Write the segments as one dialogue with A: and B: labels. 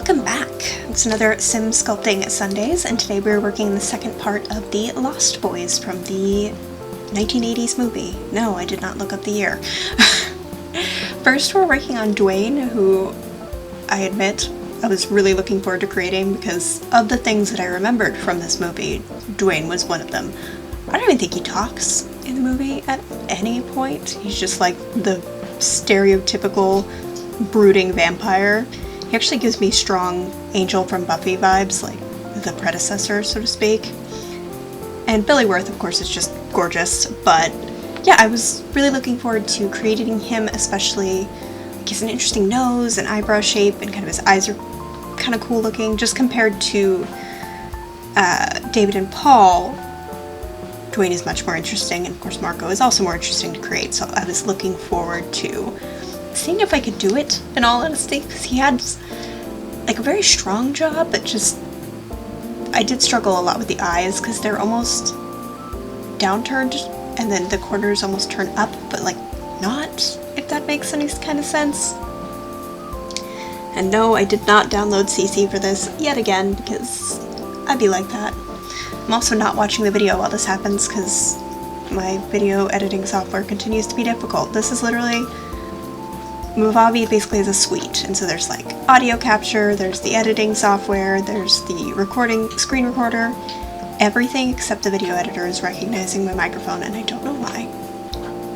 A: Welcome back! It's another Sim Sculpting Sundays, and today we're working the second part of the Lost Boys from the 1980s movie. No, I did not look up the year. First we're working on Duane, who I admit I was really looking forward to creating because of the things that I remembered from this movie, Duane was one of them. I don't even think he talks in the movie at any point. He's just like the stereotypical brooding vampire. He actually gives me strong Angel from Buffy vibes, like the predecessor, so to speak. And Billy Worth, of course, is just gorgeous, but yeah, I was really looking forward to creating him, especially like, he has an interesting nose and eyebrow shape, and kind of his eyes are kind of cool looking, just compared to David and Paul. Dwayne is much more interesting, and of course Marko is also more interesting to create, so I was looking forward to seeing if I could do it, in all honesty, because he had like a very strong jaw, but just I did struggle a lot with the eyes because they're almost downturned and then the corners almost turn up, but like not, if that makes any kind of sense. And no, I did not download CC for this yet again because I'd be like that. I'm also not watching the video while this happens because my video editing software continues to be difficult. This is literally Movavi basically is a suite, and so there's like audio capture, there's the editing software, there's the recording, screen recorder, everything except the video editor is recognizing my microphone, and I don't know why.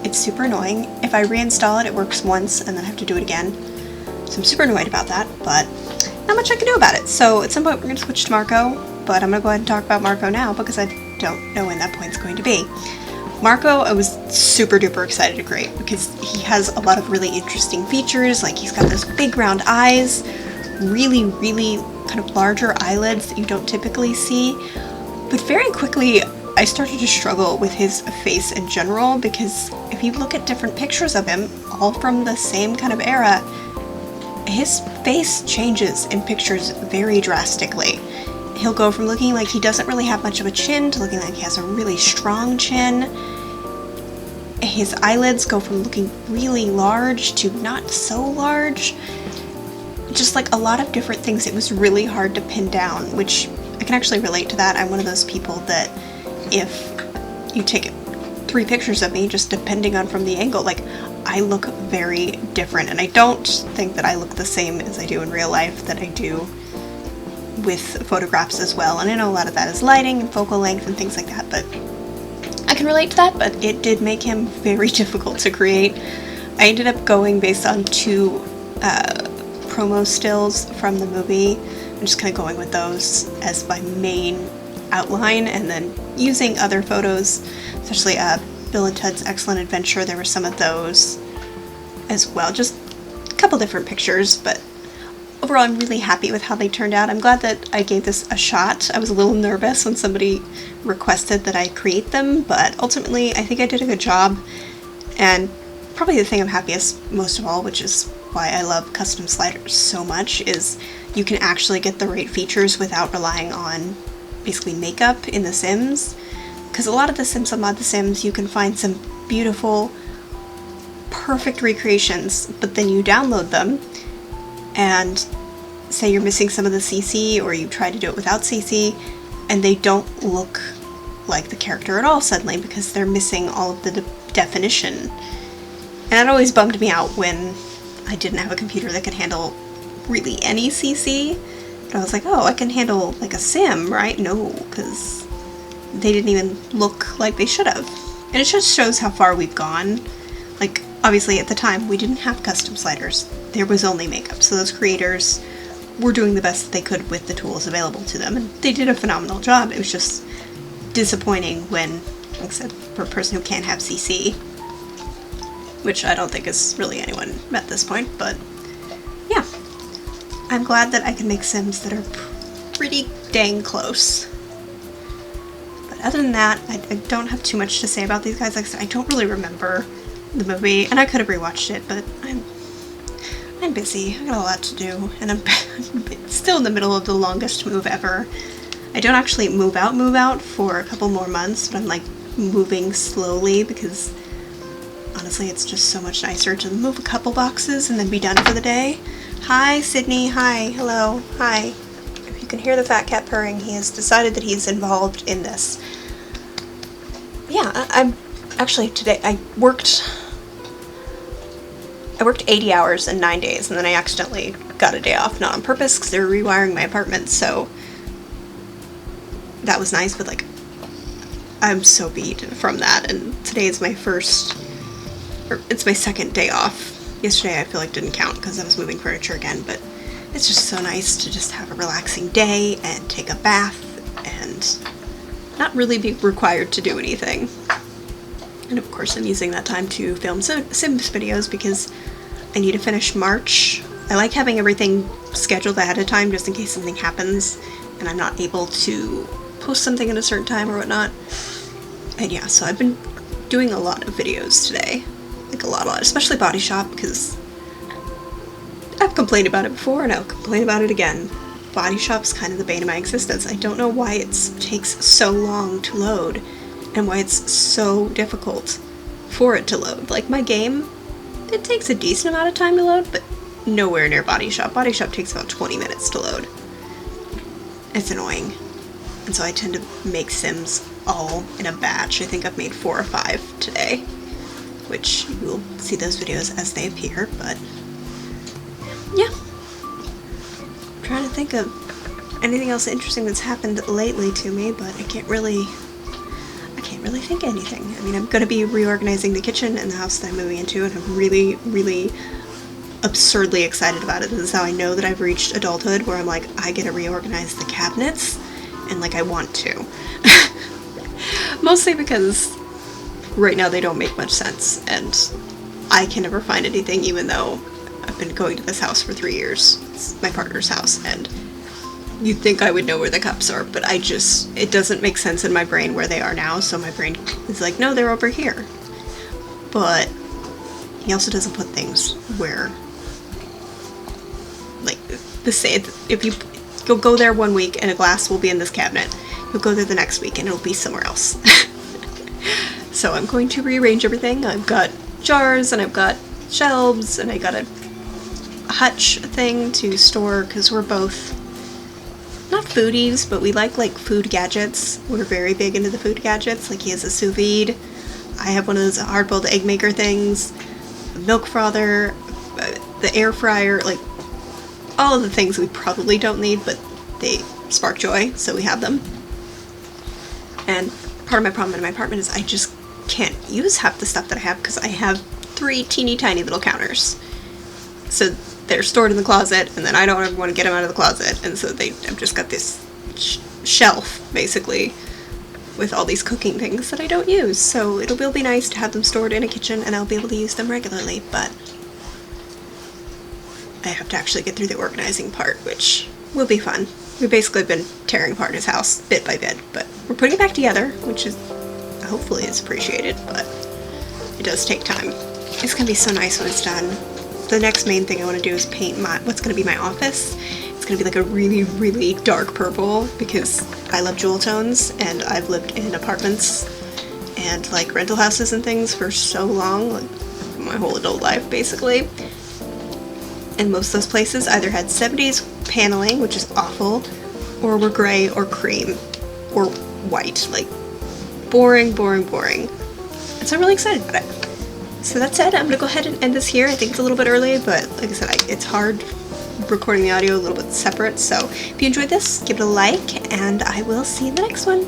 A: It's super annoying. If I reinstall it, it works once, and then I have to do it again. So I'm super annoyed about that, but not much I can do about it. So at some point we're going to switch to Marko, but I'm going to go ahead and talk about Marko now because I don't know when that point's going to be. Marko, I was super duper excited to create because he has a lot of really interesting features, like he's got those big round eyes, really kind of larger eyelids that you don't typically see, but very quickly I started to struggle with his face in general because if you look at different pictures of him, all from the same kind of era, his face changes in pictures very drastically. He'll go from looking like he doesn't really have much of a chin to looking like he has a really strong chin. His eyelids go from looking really large to not so large. Just like a lot of different things. It was really hard to pin down, which I can actually relate to that. I'm one of those people that if you take 3 pictures of me, just depending on from the angle, like I look very different. And I don't think that I look the same as I do in real life that I do with photographs as well, and I know a lot of that is lighting and focal length and things like that, but I can relate to that, but it did make him very difficult to create. I ended up going based on 2 promo stills from the movie. I'm just kind of going with those as my main outline, and then using other photos, especially Bill and Ted's Excellent Adventure, there were some of those as well, just a couple different pictures, but overall, I'm really happy with how they turned out. I'm glad that I gave this a shot. I was a little nervous when somebody requested that I create them, but ultimately I think I did a good job. And probably the thing I'm happiest most of all, which is why I love custom sliders so much, is you can actually get the right features without relying on basically makeup in The Sims. Because a lot of the Sims on Mod The Sims, you can find some beautiful, perfect recreations, but then you download them and say you're missing some of the CC, or you try to do it without CC, and they don't look like the character at all suddenly because they're missing all of the definition. And that always bummed me out when I didn't have a computer that could handle really any CC. But I was like, oh, I can handle like a sim, right? No, because they didn't even look like they should have. And it just shows how far we've gone. Like, obviously at the time we didn't have custom sliders. There was only makeup, so those creators were doing the best that they could with the tools available to them, and they did a phenomenal job. It was just disappointing when, like I said, for a person who can't have CC, which I don't think is really anyone at this point, but yeah. I'm glad that I can make Sims that are pretty dang close. But other than that, I don't have too much to say about these guys. Like I said, I don't really remember the movie, and I could have rewatched it, but I'm busy. I got a lot to do, and I'm still in the middle of the longest move ever. I don't actually move out for a couple more months, but I'm like moving slowly because honestly it's just so much nicer to move a couple boxes and then be done for the day Hi, Sydney. Hi. Hello. Hi. If you can hear the fat cat purring, he has decided that he's involved in this. Yeah, I'm actually today I worked 80 hours in 9 days, and then I accidentally got a day off, not on purpose, because they were rewiring my apartment, so that was nice, but like, I'm so beat from that, and today is my it's my second day off. Yesterday I feel like didn't count because I was moving furniture again, but it's just so nice to just have a relaxing day and take a bath and not really be required to do anything. And of course I'm using that time to film Sims videos because I need to finish March. I like having everything scheduled ahead of time just in case something happens and I'm not able to post something at a certain time or whatnot. And yeah, so I've been doing a lot of videos today. Like a lot, especially Body Shop, because I've complained about it before and I'll complain about it again. Body Shop's kind of the bane of my existence. I don't know why it takes so long to load and why it's so difficult for it to load. Like my game, it takes a decent amount of time to load, but nowhere near Body Shop. Body Shop takes about 20 minutes to load. It's annoying. And so I tend to make Sims all in a batch. I think I've made 4 or 5 today, which you will see those videos as they appear, but yeah. I'm trying to think of anything else interesting that's happened lately to me, but I can't really think of anything. I mean, I'm going to be reorganizing the kitchen in the house that I'm moving into, and I'm really, really absurdly excited about it. This is how I know that I've reached adulthood, where I'm like, I get to reorganize the cabinets, and like I want to. Mostly because right now they don't make much sense, and I can never find anything, even though I've been going to this house for 3 years. It's my partner's house, and you'd think I would know where the cups are, but it doesn't make sense in my brain where they are now, so my brain is like, no, they're over here. But he also doesn't put things where, like, if you'll go there one week and a glass will be in this cabinet, you'll go there the next week and it'll be somewhere else. So I'm going to rearrange everything. I've got jars and I've got shelves and I got a hutch thing to store, because we're both not foodies, but we like food gadgets. We're very big into the food gadgets. Like, he has a sous vide. I have one of those hard-boiled egg maker things, a milk frother, the air fryer, like all of the things we probably don't need, but they spark joy, so we have them. And part of my problem in my apartment is I just can't use half the stuff that I have because I have 3 teeny tiny little counters. So they're stored in the closet, and then I don't ever want to get them out of the closet, and so I've just got this shelf, basically, with all these cooking things that I don't use. So it'll be nice to have them stored in a kitchen, and I'll be able to use them regularly, but I have to actually get through the organizing part, which will be fun. We've basically been tearing apart his house bit by bit, but we're putting it back together, which is hopefully is appreciated, but it does take time. It's gonna be so nice when it's done. The next main thing I want to do is paint what's going to be my office. It's going to be like a really, really dark purple, because I love jewel tones, and I've lived in apartments and like rental houses and things for so long, like my whole adult life basically. And most of those places either had 70s paneling, which is awful, or were gray or cream or white. Like, boring, boring, boring. And so I'm really excited about it. So that's it. I'm going to go ahead and end this here. I think it's a little bit early, but like I said, it's hard recording the audio a little bit separate. So if you enjoyed this, give it a like, and I will see you in the next one.